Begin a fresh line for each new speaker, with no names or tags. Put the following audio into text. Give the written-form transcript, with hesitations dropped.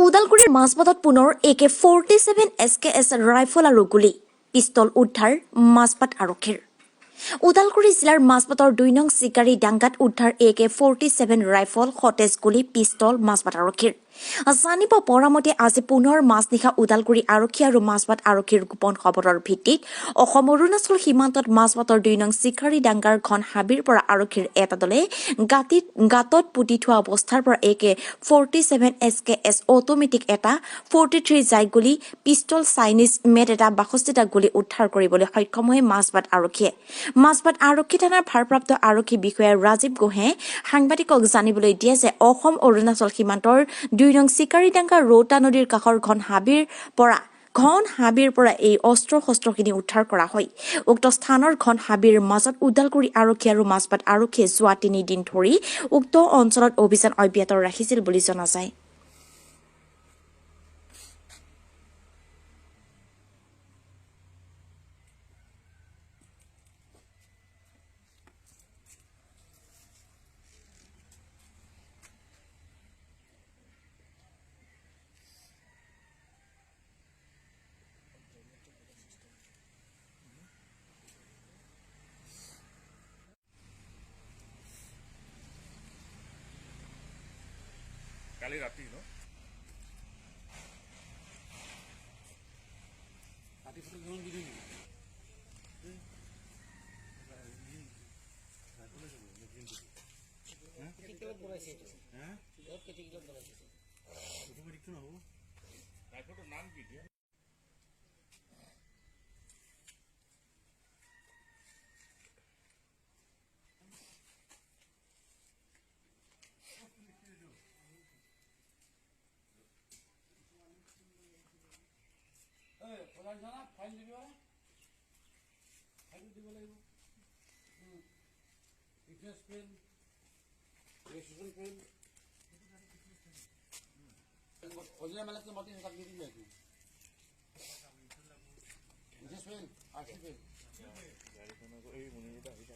UDALGURIৰ মাজবাটত পুনৰ AK-47 SKS rifle আৰু গুলি পিস্তল উদ্ধাৰ মাজবাট আৰক্ষীৰ UDALGURI জিলাৰ মাজবাটৰ 2 নং চিকাৰী ডাংগাত উদ্ধাৰ AK-47 ৰাইফল সতেজ গুলি পিস্তল মাজবাট আৰক্ষীৰ জানিব পৰামতে আজি পুনৰ মাজনিশা UDALGURI আৰক্ষী আৰু মাজবাট আৰক্ষীৰ গোপন খবৰৰ ভিত্তিত অসম অৰুণাচল সীমান্তত মাজবাটৰ 2 নং চিকাৰী ডাংগাৰ ঘন হাবিৰ পৰা আৰক্ষীৰ এটা দলে গাতত পুতি থোৱা অৱস্থাৰ পৰা AK-47 SKS অটোমেটিক এটা 43 জাই গুলি পিস্তল চাইনিজ মেড এটা 62টা গুলি উদ্ধাৰ কৰিবলৈ সক্ষম হয় মাজবাট আৰক্ষীয়ে মাজবাট আৰক্ষী থানাৰ ভাৰপ্ৰাপ্ত আৰক্ষী বিষয়া ৰাজীৱ গোহে সাংবাদিকক জানিবলৈ দিয়ে যে অসম অৰুণাচল সীমান্তৰ 2 নং চিকাৰীডাংগা ৰৌতা নদীৰ কাষৰ ঘন হাবিৰ পৰা এই অস্ত্ৰ-শস্ত্ৰখিনি উদ্ধাৰ কৰা হয় উক্ত স্থানৰ ঘন হাবিৰ মাজত UDALGURI আৰক্ষী আৰু মাজবাট আৰক্ষীয়ে যোৱা 3 দিন ধৰি উক্ত অঞ্চলত অভিযান অব্যাহত ৰাখিছিল বুলি জনা যায়
কালি ৰাতি ন ৰাতি ফটো কিমান দিলি নি কেতিয়াবা বনাইছে এইটো হ্যাঁ কেতিয়াবা বনাইছে এইটো দেখতে না রাইফলটার নাম কি দিয়া জানা ফাইল দিব লাগিব ফিটনেস পেন রেজিস্ট্রেশন পেন ওজনে মানে তো মতে সব দিয়ে দিই ফিটনেস পেন আরসি পেন গাড়ি কোনো এই মনিটরটা হইছে